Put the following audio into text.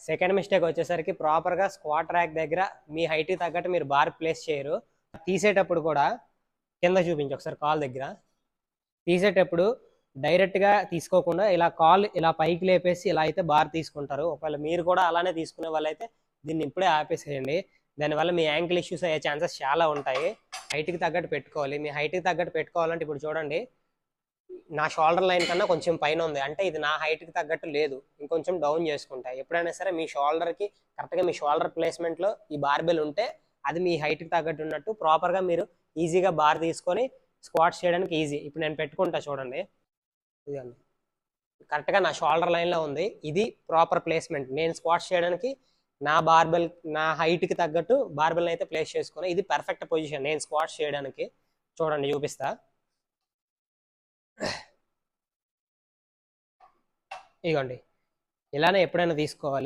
Second mistake వచ్చేసరికి ప్రాపర్గా squat rack దగ్గర మీ హైట్కి తగ్గట్టు మీరు బార్ ప్లేస్ చేయరు. తీసేటప్పుడు కూడా కింద చూపించి ఒకసారి కాల్ దగ్గర తీసేటప్పుడు డైరెక్ట్గా తీసుకోకుండా ఇలా కాల్ ఇలా పైకి లేపేసి ఇలా అయితే బార్ తీసుకుంటారు. ఒకవేళ మీరు కూడా అలానే తీసుకునే వాళ్ళైతే దీన్ని ఇప్పుడే ఆపేసేయండి. దానివల్ల మీ యాంకిల్ ఇష్యూస్ అయ్యే ఛాన్సెస్ చాలా ఉంటాయి. హైట్కి తగ్గట్టు పెట్టుకోవాలి. మీ హైట్కి తగ్గట్టు పెట్టుకోవాలంటే ఇప్పుడు చూడండి, నా షోల్డర్ లైన్ కన్నా కొంచెం పైన ఉంది, అంటే ఇది నా హైట్కి తగ్గట్టు లేదు, ఇంకొంచెం డౌన్ చేసుకుంటా. ఎప్పుడైనా సరే మీ షోల్డర్కి కరెక్ట్గా మీ షోల్డర్ ప్లేస్మెంట్లో ఈ బార్బెల్ ఉంటే అది మీ హైట్కి తగ్గట్టు ఉన్నట్టు. ప్రాపర్గా మీరు ఈజీగా బార్ తీసుకొని స్క్వాట్స్ చేయడానికి ఈజీ. ఇప్పుడు నేను పెట్టుకుంటా చూడండి, ఇదండి కరెక్ట్గా నా షోల్డర్ లైన్లో ఉంది. ఇది ప్రాపర్ ప్లేస్మెంట్. నేను స్క్వాట్స్ చేయడానికి నా బార్బెల్ నా హైట్కి తగ్గట్టు బార్బెల్ని అయితే ప్లేస్ చేసుకుని ఇది పర్ఫెక్ట్ పొజిషన్ నేను స్క్వాట్స్ చేయడానికి. చూడండి చూపిస్తా, ఇగోండి ఇలానే ఎప్పుడైనా తీసుకోవాలి.